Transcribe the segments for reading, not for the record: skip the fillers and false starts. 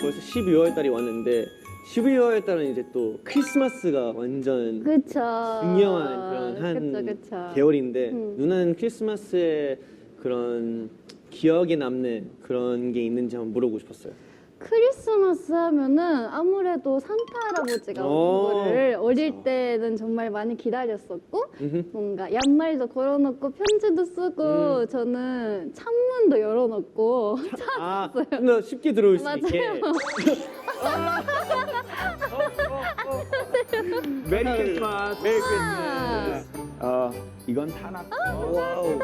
벌써 12월 달이 왔는데 12월 달은 이제 또 크리스마스가 완전 그쵸. 중요한 그런 한 그쵸. 계월인데 누나는 크리스마스에 그런 기억에 남는 그런 게 있는지 한번 물어보고 싶었어요. 크리스마스 하면은 아무래도 산타 할아버지가 오는 거를 어릴 때는 정말 많이 기다렸었고 뭔가 양말도 걸어놓고 편지도 쓰고 저는 창문도 열어놓고 아, 좀 더 쉽게 들어올 수 있게. 메리 크리스마스. 메리 크리스마스. 이건 산악. 와우.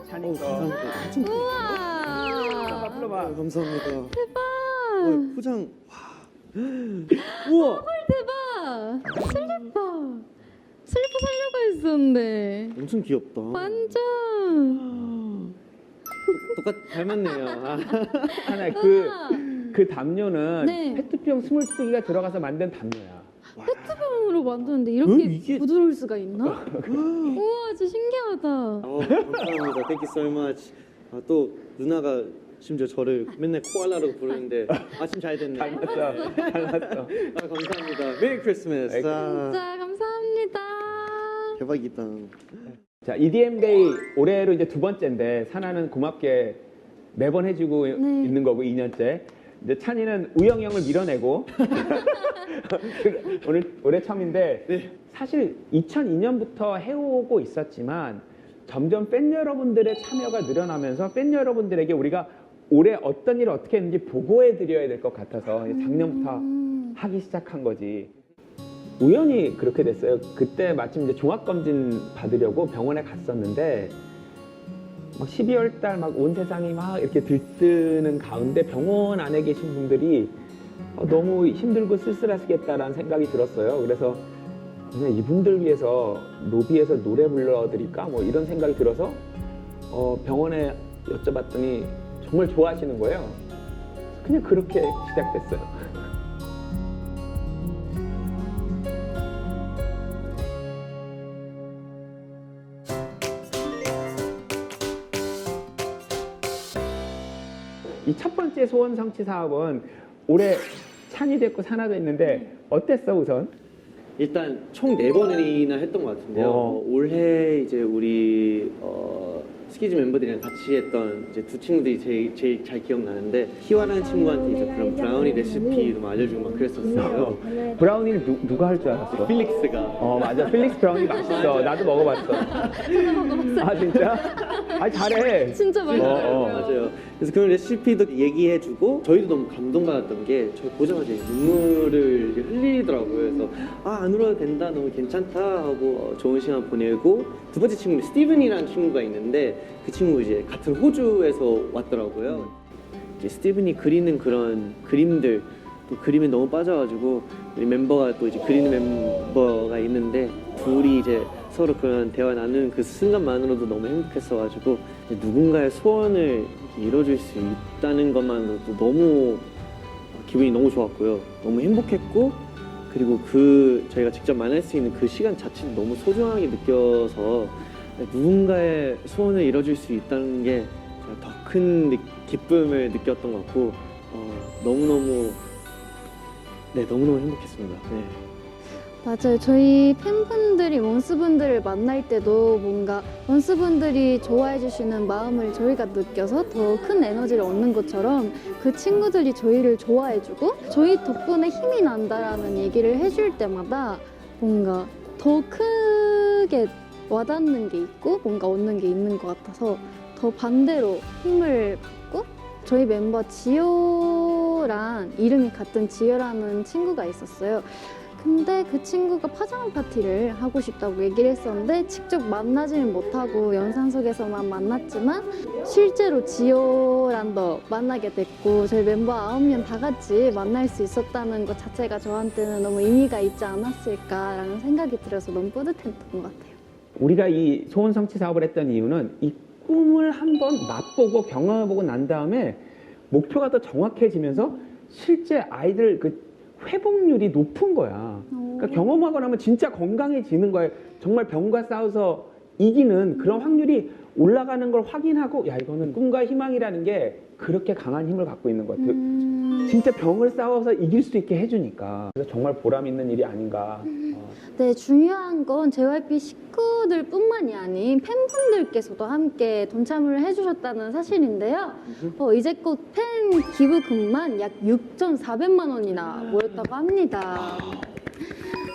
찬이 거. 감사합니다. 엄청 크다. 우와 불러봐. 감사합니다. 대박 포장. 와. 우와. 대박 슬리퍼 살려고 했었는데 엄청 귀엽다. 완전 똑같 닮았네요. 아. 하나 그 담요는 네. 페트병 22개가 들어가서 만든 담요야. 페트병으로 만드는데 이렇게 이게- 부드러울 수가 있나? 우와 진짜 신기하다 감사합니다. Thank you so much. 또 누나가 심지어 저를 맨날 코알라라고 부르는데 아침 잘 됐네. 닮았어. 감사합니다. 메리 크리스마스. 진짜 감사합니다 대박이다. 자, EDM 데이 올해로 이제 두 번째인데 사나는 고맙게 매번 해주고 있는 거고 2년째. 이제 찬이는 우영이 형을 밀어내고 올해 처음인데 사실 2002년부터 해오고 있었지만 점점 팬 여러분들의 참여가 늘어나면서 팬 여러분들에게 우리가 올해 어떤 일을 어떻게 했는지 보고해 드려야 될 것 같아서 작년부터 하기 시작한 거지. 우연히 그렇게 됐어요. 그때 마침 이제 종합검진 받으려고 병원에 갔었는데 막 12월 달 막 온 세상이 막 이렇게 들뜨는 가운데 병원 안에 계신 분들이 너무 힘들고 쓸쓸하시겠다라는 생각이 들었어요. 그래서 그냥 이분들 위해서 로비에서 노래 불러드릴까 뭐 이런 생각이 들어서 병원에 여쭤봤더니 정말 좋아하시는 거예요. 그냥 그렇게 시작됐어요. 이 첫 번째 소원 성취 사업은 올해 찬이 됐고 사나도 했는데 어땠어 우선? 일단 총 4번이나 했던 것 같은데요. 올해 이제 우리 스키즈 멤버들이랑 같이 했던 이제 두 친구들이 제일 잘 기억나는데 희화라는 친구한테 이제 그런 브라우니 레시피도 막 알려주고 막 그랬었어요. 브라우니를 누가 할 줄 알았어? 필릭스가. 맞아. 필릭스 브라우니 맛있어. 나도 먹어봤어. 아 진짜? 아 잘해. 진짜 맛있어요 맞아요. 그래서 그런 레시피도 얘기해주고 저희도 너무 감동받았던 게 저희 보자마자 눈물을 이제 흘리더라고요. 그래서 안 울어도 된다, 너무 괜찮다 하고 좋은 시간 보내고 두 번째 친구는 스티븐이라는 친구가 있는데 그 친구 이제 같은 호주에서 왔더라고요. 이제 스티븐이 그리는 그런 그림들 또 그림에 너무 빠져가지고 우리 멤버가 또 이제 그리는 멤버가 있는데 둘이 이제 서로 그런 대화 나누는 그 순간만으로도 너무 행복했어가지고 누군가의 소원을 이뤄줄 수 있다는 것만으로도 너무 기분이 너무 좋았고요. 너무 행복했고 그리고 저희가 직접 만날 수 있는 그 시간 자체도 너무 소중하게 느껴서 누군가의 소원을 이뤄줄 수 있다는 게 더 큰 기쁨을 느꼈던 것 같고 너무너무 행복했습니다. 네. 맞아요. 저희 팬분들이 원스분들을 만날 때도 뭔가 원스분들이 좋아해 주시는 마음을 저희가 느껴서 더 큰 에너지를 얻는 것처럼 그 친구들이 저희를 좋아해 주고 저희 덕분에 힘이 난다라는 얘기를 해줄 때마다 뭔가 더 크게 와닿는 게 있고 뭔가 얻는 게 있는 것 같아서 더 반대로 힘을 받고 저희 멤버 지효랑 이름이 같은 지효라는 친구가 있었어요. 근데 그 친구가 파자마 파티를 하고 싶다고 얘기를 했었는데 직접 만나지는 못하고 영상 속에서만 만났지만 실제로 지효랑도 만나게 됐고 저희 멤버 9명 다 같이 만날 수 있었다는 것 자체가 저한테는 너무 의미가 있지 않았을까라는 생각이 들어서 너무 뿌듯했던 것 같아요. 우리가 이 소원 성취 사업을 했던 이유는 이 꿈을 한번 맛보고 경험해보고 난 다음에 목표가 더 정확해지면서 실제 아이들 그 회복률이 높은 거야. 그러니까 경험하고 나면 진짜 건강해지는 거예요. 정말 병과 싸워서 이기는 그런 확률이 올라가는 걸 확인하고 야 이거는 꿈과 희망이라는 게 그렇게 강한 힘을 갖고 있는 것 같아요. 진짜 병을 싸워서 이길 수 있게 해주니까. 그래서 정말 보람 있는 일이 아닌가. 네, 중요한 건 JYP 식구들뿐만이 아닌 팬분들께서도 함께 동참을 해주셨다는 사실인데요. 이제껏 팬 기부금만 약 6,400만 원이나 모였다고 합니다.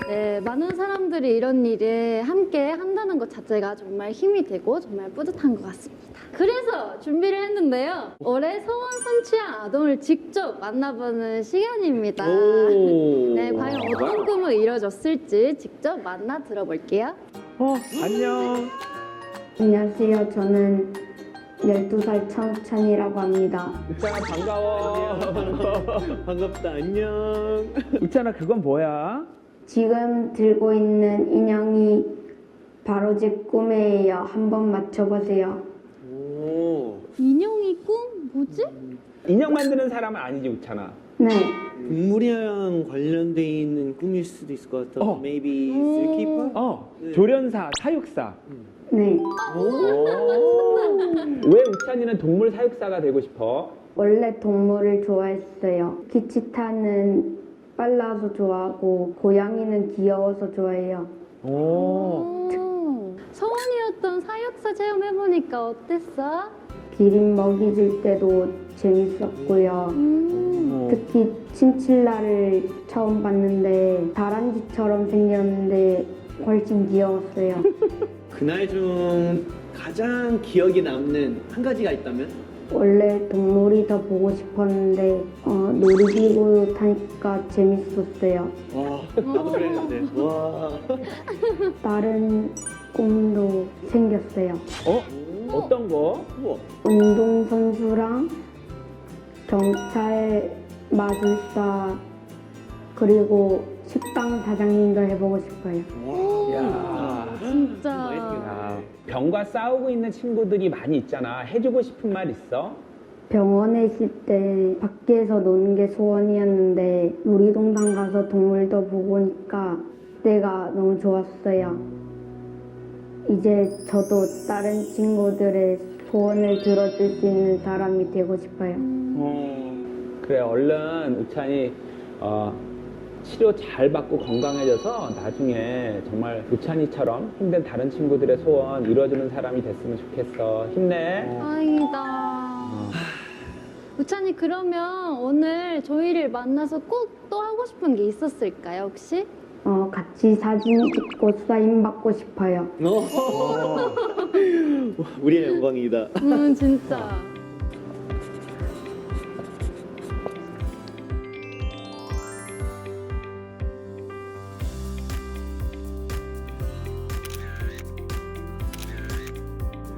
네, 많은 사람들이 이런 일에 함께 한다는 것 자체가 정말 힘이 되고 정말 뿌듯한 것 같습니다. 그래서 준비를 했는데요. 올해 서원 성취한 아동을 직접 만나보는 시간입니다. 네, 과연 어떤 꿈을 이뤄졌을지 직접 만나 들어볼게요. 안녕. 안녕하세요. 저는 12살 차우찬이라고 합니다. 우찬아 반가워. 반갑다. 안녕. 우찬아 그건 뭐야? 지금 들고 있는 인형이 바로 제 꿈이에요. 한번 맞춰보세요. 오. 인형이 꿈? 뭐지? 인형 만드는 사람은 아니지 우찬아. 네, 동물이랑 관련돼 있는 꿈일 수도 있을 것 같아. Maybe zookeeper? 네. 조련사, 사육사. 네. 왜 우찬이는 동물 사육사가 되고 싶어? 원래 동물을 좋아했어요. 기치타는 빨라서 좋아하고 고양이는 귀여워서 좋아해요. 서원이었던 사육사 체험해보니까 어땠어? 기린 먹이 줄 때도 재밌었고요. 특히 친칠라를 처음 봤는데 다람쥐처럼 생겼는데 훨씬 귀여웠어요. 그날 중 가장 기억에 남는 한 가지가 있다면? 원래 동물이 더 보고 싶었는데 놀이기구 타니까 재밌었어요. 와, 나도 그랬는데. 와. 다른 꿈도 생겼어요. 어떤 거? 우와. 운동선수랑 경찰, 마술사, 그리고 식당 사장님도 해보고 싶어요. 야. 진짜. 야, 병과 싸우고 있는 친구들이 많이 있잖아. 해주고 싶은 말 있어? 병원에 있을 때 밖에서 노는 게 소원이었는데 놀이동산 가서 동물도 보고 오니까 그때가 너무 좋았어요. 이제 저도 다른 친구들의 소원을 들어줄 수 있는 사람이 되고 싶어요. 그래 얼른 우찬이 치료 잘 받고 건강해져서 나중에 정말 우찬이처럼 힘든 다른 친구들의 소원 이루어주는 사람이 됐으면 좋겠어. 힘내. 다행이다. 우찬이 그러면 오늘 저희를 만나서 꼭 또 하고 싶은 게 있었을까요 혹시? 같이 사진 찍고 사인 받고 싶어요. 우리의 영광이다. 진짜.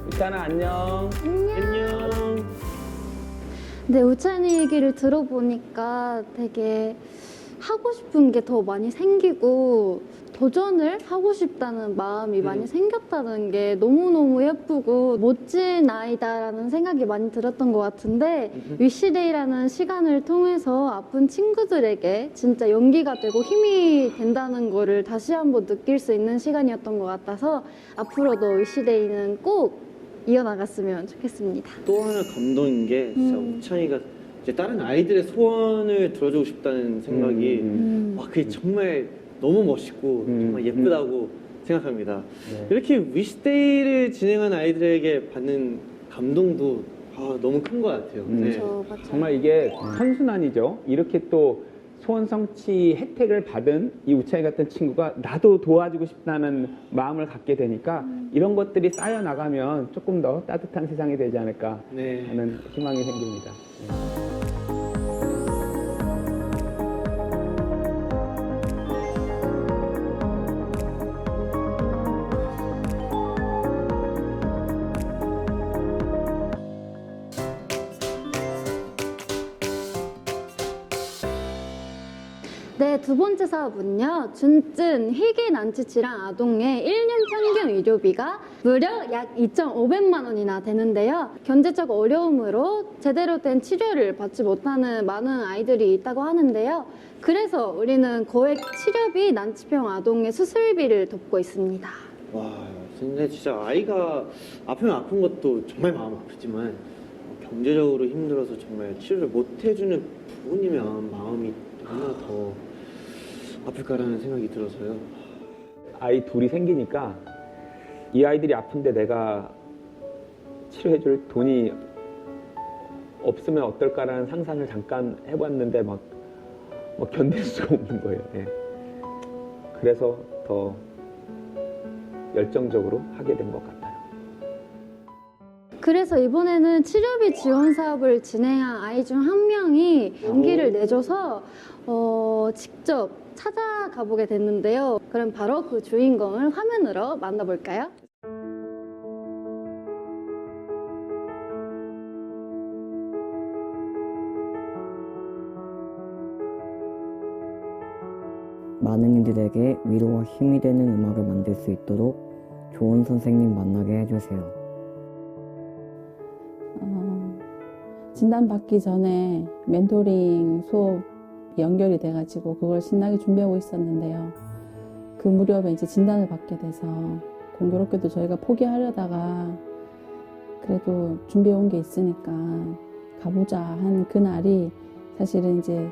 우찬아 안녕. 안녕. 네, 우찬이 얘기를 들어보니까 되게 하고 싶은 게 더 많이 생기고 도전을 하고 싶다는 마음이 많이 생겼다는 게 너무너무 예쁘고 멋진 아이다라는 생각이 많이 들었던 것 같은데 위시데이라는 시간을 통해서 아픈 친구들에게 진짜 용기가 되고 힘이 된다는 거를 다시 한번 느낄 수 있는 시간이었던 것 같아서 앞으로도 위시데이는 꼭 이어나갔으면 좋겠습니다. 또 하나 감동인 게 진짜 우찬이가 이제 다른 아이들의 소원을 들어주고 싶다는 생각이 와 그게 정말 너무 멋있고 정말 예쁘다고 생각합니다. 네. 이렇게 위시데이를 진행한 아이들에게 받는 감동도 너무 큰 것 같아요. 네. 그렇죠, 맞아요. 정말 이게 선순환이죠. 이렇게 또 소원 성취 혜택을 받은 이 우찬이 같은 친구가 나도 도와주고 싶다는 마음을 갖게 되니까 이런 것들이 쌓여 나가면 조금 더 따뜻한 세상이 되지 않을까 네. 하는 희망이 생깁니다. 네, 두 번째 사업은요. 준증, 희귀 난치치랑 아동의 1년 평균 의료비가 무려 약 2,500만 원이나 되는데요. 경제적 어려움으로 제대로 된 치료를 받지 못하는 많은 아이들이 있다고 하는데요. 그래서 우리는 고액 치료비 난치병 아동의 수술비를 돕고 있습니다. 와, 근데 진짜 아이가 아프면 아픈 것도 정말 마음 아프지만 경제적으로 힘들어서 정말 치료를 못 해주는 부모님의 마음이 얼마나 더 아플까라는 생각이 들어서요. 아이 둘이 생기니까 이 아이들이 아픈데 내가 치료해줄 돈이 없으면 어떨까라는 상상을 잠깐 해봤는데 막 견딜 수가 없는 거예요. 예. 그래서 더 열정적으로 하게 된 것 같아요. 그래서 이번에는 치료비 지원 사업을 진행한 아이 중 한 명이 용기를 내줘서 직접 찾아가 보게 됐는데요. 그럼 바로 그 주인공을 화면으로 만나볼까요? 많은 이들에게 위로와 힘이 되는 음악을 만들 수 있도록 좋은 선생님 만나게 해주세요. 진단받기 전에 멘토링 수업 연결이 돼가지고 그걸 신나게 준비하고 있었는데요. 그 무렵에 이제 진단을 받게 돼서 공교롭게도 저희가 포기하려다가 그래도 준비해온 게 있으니까 가보자 한 그날이 사실은 이제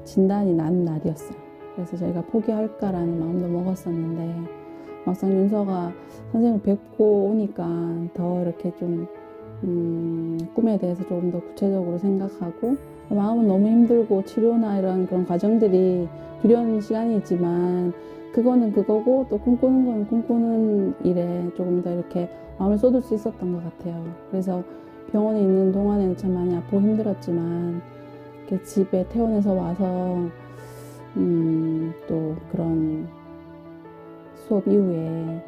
진단이 난 날이었어요. 그래서 저희가 포기할까라는 마음도 먹었었는데 막상 윤서가 선생님을 뵙고 오니까 더 이렇게 좀 꿈에 대해서 조금 더 구체적으로 생각하고 마음은 너무 힘들고 치료나 이런 그런 과정들이 두려운 시간이 있지만 그거는 그거고 또 꿈꾸는 건 꿈꾸는 일에 조금 더 이렇게 마음을 쏟을 수 있었던 것 같아요. 그래서 병원에 있는 동안에는 참 많이 아프고 힘들었지만 이렇게 집에 퇴원해서 와서 또 그런 수업 이후에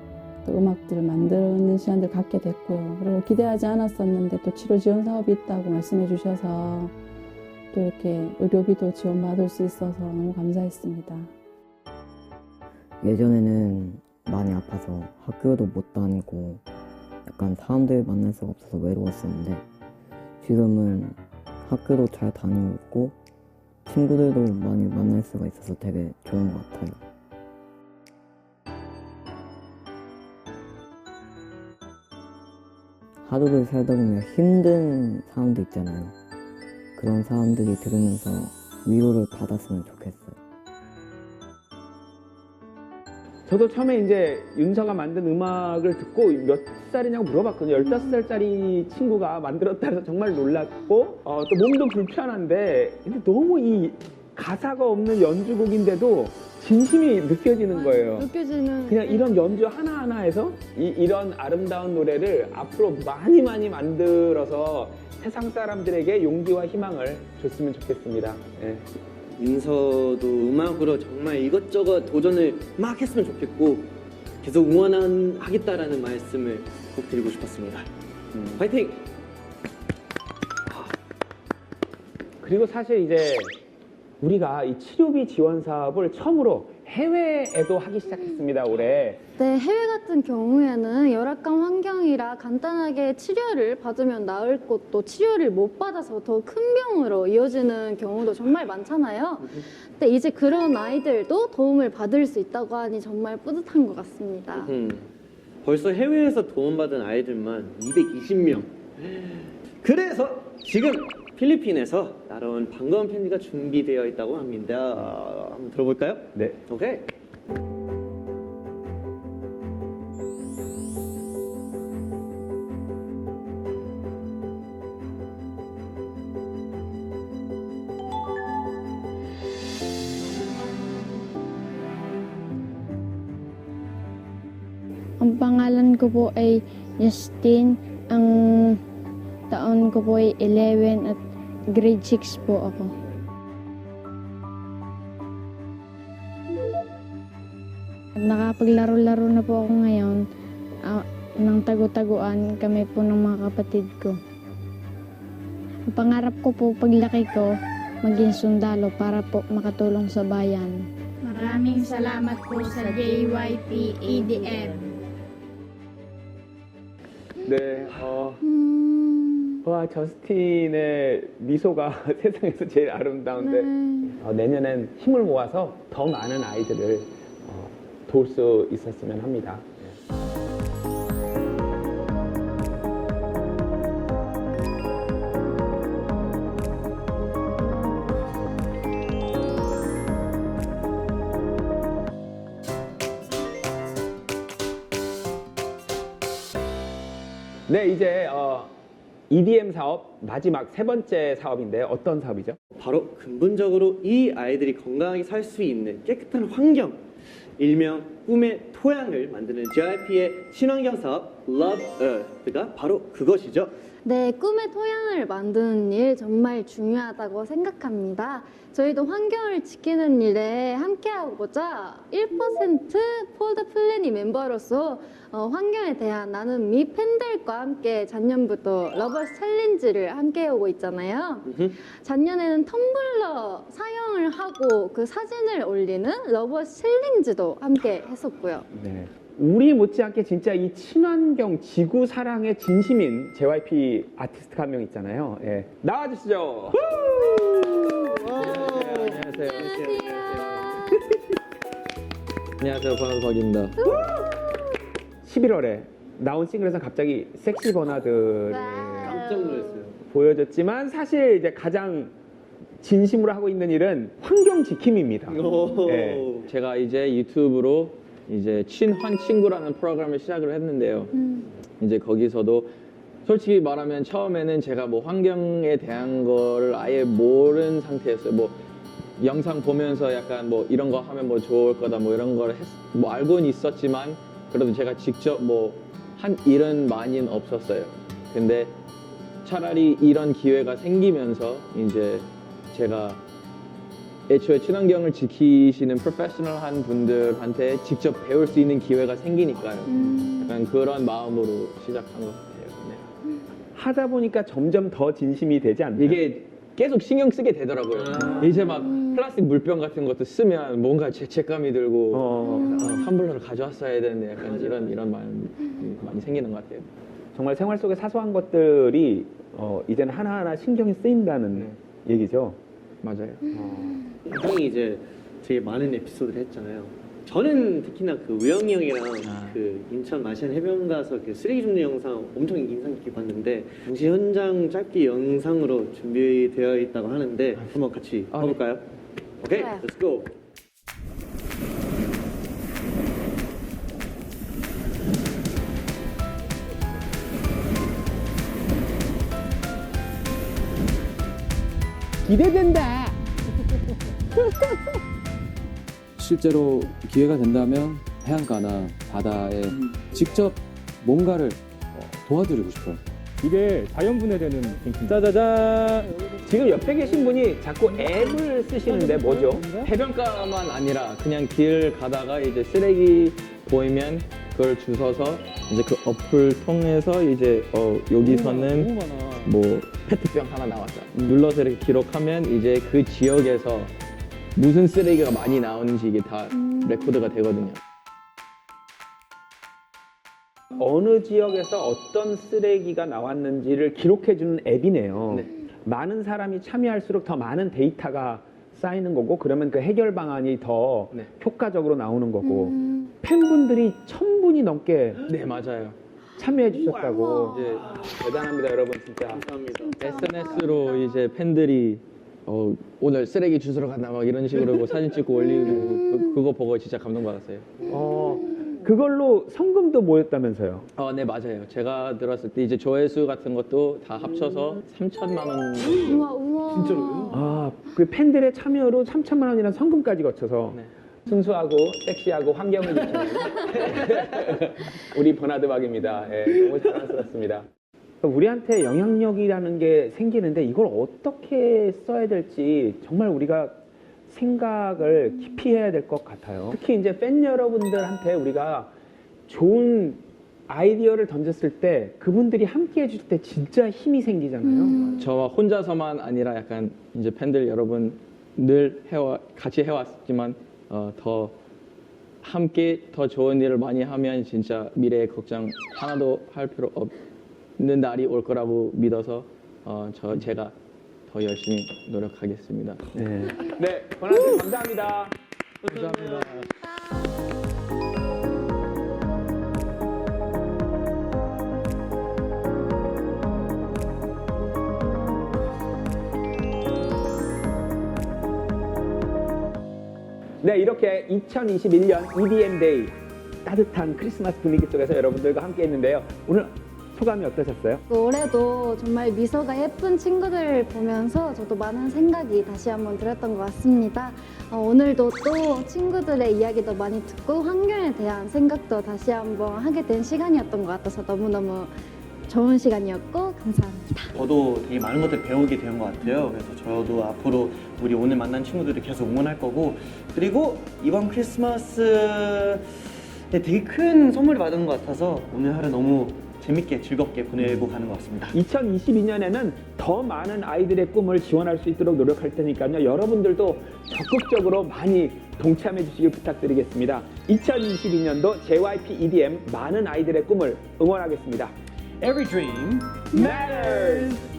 또 음악들을 만드는 시간들 갖게 됐고요. 그리고 기대하지 않았었는데 또 치료 지원 사업이 있다고 말씀해 주셔서 또 이렇게 의료비도 지원받을 수 있어서 너무 감사했습니다. 예전에는 많이 아파서 학교도 못 다니고 약간 사람들 만날 수가 없어서 외로웠었는데 지금은 학교도 잘 다니고 있고 친구들도 많이 만날 수가 있어서 되게 좋은 것 같아요. 하루를 살다 보면 힘든 사람도 있잖아요. 그런 사람들이 들으면서 위로를 받았으면 좋겠어요. 저도 처음에 이제 윤서가 만든 음악을 듣고 몇 살이냐고 물어봤거든요. 15살짜리 친구가 만들었다 해서 정말 놀랐고 또 몸도 불편한데 근데 너무 이 가사가 없는 연주곡인데도 진심이 느껴지는 거예요. 느껴지는 그냥 이런 연주 하나하나에서 이런 아름다운 노래를 앞으로 많이 만들어서 세상 사람들에게 용기와 희망을 줬으면 좋겠습니다. 예. 윤서도 음악으로 정말 이것저것 도전을 막 했으면 좋겠고 계속 응원하겠다라는 말씀을 꼭 드리고 싶었습니다. 파이팅! 그리고 사실 이제 우리가 이 치료비 지원 사업을 처음으로 해외에도 하기 시작했습니다, 올해. 네, 해외 같은 경우에는 열악한 환경이라 간단하게 치료를 받으면 나을 곳도 치료를 못 받아서 더 큰 병으로 이어지는 경우도 정말 많잖아요. 근데 이제 그런 아이들도 도움을 받을 수 있다고 하니 정말 뿌듯한 것 같습니다. 벌써 해외에서 도움받은 아이들만 220명. 그래서 지금 필리핀에서 따라온 반가운 편지가 준비되어 있다고 합니다. 한번 들어볼까요? 네. 오케이. Ang pangalan ko po ay Justin. Ang taon ko po ay 11 at grade 6 po ako. Nakapaglaro-laro na po ako ngayon ng tagu-taguan kami po ng mga kapatid ko. Ang pangarap ko po paglaki ko, maging sundalo para po makatulong sa bayan. Maraming salamat po sa JYP EDM. 네, 와, 저스틴의 미소가 세상에서 제일 아름다운데 내년엔 힘을 모아서 더 많은 아이들을 도울 수 있었으면 합니다. 네, 이제 EDM 사업 마지막 세 번째 사업인데요. 어떤 사업이죠? 바로 근본적으로 이 아이들이 건강하게 살 수 있는 깨끗한 환경, 일명 꿈의 토양을 만드는 JYP의 친환경 사업 Love Earth가 바로 그것이죠. 네, 꿈의 토양을 만드는 일 정말 중요하다고 생각합니다. 저희도 환경을 지키는 일에 함께하고자 1% 폴더 플래닛 멤버로서 환경에 대한 나눔 및 팬들과 함께 작년부터 러버스 챌린지를 함께하고 있잖아요. 작년에는 텀블러 사용을 하고 그 사진을 올리는 러버스 챌린지도 함께 했었고요. 네. 우리 못지않게 진짜 이 친환경 지구 사랑의 진심인 JYP 아티스트가 한 명 있잖아요. 예. 나와주시죠. 안녕하세요. 안녕하세요. 버나드박입니다. 11월에 나온 싱글에서 갑자기 섹시 버나드를 깜짝 놀랐어요. 보여줬지만 사실 이제 가장 진심으로 하고 있는 일은 환경 지킴입니다. 네. 제가 이제 유튜브로 이제 친환 친구라는 프로그램을 시작을 했는데요. 이제 거기서도 솔직히 말하면 처음에는 제가 뭐 환경에 대한 거를 아예 모르는 상태였어요. 뭐 영상 보면서 약간 뭐 이런 거 하면 뭐 좋을 거다 뭐 이런 걸 뭐 알고는 있었지만 그래도 제가 직접 뭐 한 일은 많이는 없었어요. 근데 차라리 이런 기회가 생기면서 이제 제가 애초에 친환경을 지키시는 프로페셔널한 분들한테 직접 배울 수 있는 기회가 생기니까요. 약간 그런 마음으로 시작한 것 같아요. 네. 하다 보니까 점점 더 진심이 되지 않나요? 이게 계속 신경 쓰게 되더라고요. 이제 막 플라스틱 물병 같은 것도 쓰면 뭔가 죄책감이 들고 텀블러를 가져왔어야 되는데 약간 이런 마음이 많이 생기는 것 같아요. 정말 생활 속의 사소한 것들이 이제는 하나하나 신경이 쓰인다는 얘기죠. 맞아요. 형이 이제 되게 많은 에피소드를 했잖아요. 저는 특히나 그 우영이 형이랑 그 인천 마시안 해변 가서 그 쓰레기 줍는 영상 엄청 인상 깊게 봤는데 당시 현장 짧게 영상으로 준비되어 있다고 하는데 한번 같이 봐볼까요? 오케이, 네. let's go. 기대된다. 실제로 기회가 된다면 해안가나 바다에 직접 뭔가를 도와드리고 싶어요. 이게 자연분해되는 짜자잔. 지금 옆에 계신 분이 자꾸 앱을 쓰시는데 뭐죠? 해변가만 아니라 그냥 길 가다가 이제 쓰레기 보이면 그걸 주워서 이제 그 어플 통해서 이제 여기서는 뭐 페트병 하나 나왔다. 눌러서 이렇게 기록하면 이제 그 지역에서 무슨 쓰레기가 많이 나오는지 이게 다 레코드가 되거든요. 어느 지역에서 어떤 쓰레기가 나왔는지를 기록해주는 앱이네요. 네. 많은 사람이 참여할수록 더 많은 데이터가 쌓이는 거고 그러면 그 해결 방안이 더 네. 효과적으로 나오는 거고 팬분들이 1000분이 넘게 네, 맞아요. 참여해 주셨다고. 이제 대단합니다, 여러분 진짜. 감사합니다. SNS로 이제 팬들이 오늘 쓰레기 주스러 간다 막 이런 식으로 뭐 사진 찍고 올리고 그거 보고 진짜 감동받았어요. 그걸로 성금도 모였다면서요? 네, 맞아요. 제가 들었을 때 이제 조회수 같은 것도 다 합쳐서 3천만 원. 우와. 아, 그 팬들의 참여로 3천만 원이라는 성금까지 거쳐서 네. 순수하고 섹시하고 환경을 지키는 우리 버나드박입니다. 예, 너무 자랑스럽습니다. 우리한테 영향력이라는 게 생기는데 이걸 어떻게 써야 될지 정말 우리가 생각을 깊이 해야 될 것 같아요. 특히 이제 팬 여러분들한테 우리가 좋은 아이디어를 던졌을 때 그분들이 함께 해줄 때 진짜 힘이 생기잖아요. 저와 혼자서만 아니라 약간 이제 팬들 여러분 늘 같이 해왔지만 더 함께 더 좋은 일을 많이 하면 진짜 미래에 걱정 하나도 할 필요 없는 날이 올 거라고 믿어서 제가 더 열심히 노력하겠습니다. 네, 버나드 감사합니다. 감사합니다. 네, 이렇게 2021년 EDM 데이 따뜻한 크리스마스 분위기 속에서 여러분들과 함께 했는데요. 오늘 소감이 어떠셨어요? 올해도 정말 미소가 예쁜 친구들을 보면서 저도 많은 생각이 다시 한번 들었던 것 같습니다. 오늘도 또 친구들의 이야기도 많이 듣고 환경에 대한 생각도 다시 한번 하게 된 시간이었던 것 같아서 너무너무 좋은 시간이었고 감사합니다. 저도 되게 많은 것들 배우게 된 것 같아요. 그래서 저도 앞으로 우리 오늘 만난 친구들을 계속 응원할 거고, 그리고 이번 크리스마스에 되게 큰 선물을 받은 것 같아서 오늘 하루 너무 재밌게 즐겁게 보내고 가는 것 같습니다. 2022년에는 더 많은 아이들의 꿈을 지원할 수 있도록 노력할 테니까요. 여러분들도 적극적으로 많이 동참해 주시길 부탁드리겠습니다. 2022년도 JYP EDM 많은 아이들의 꿈을 응원하겠습니다. Every dream matters.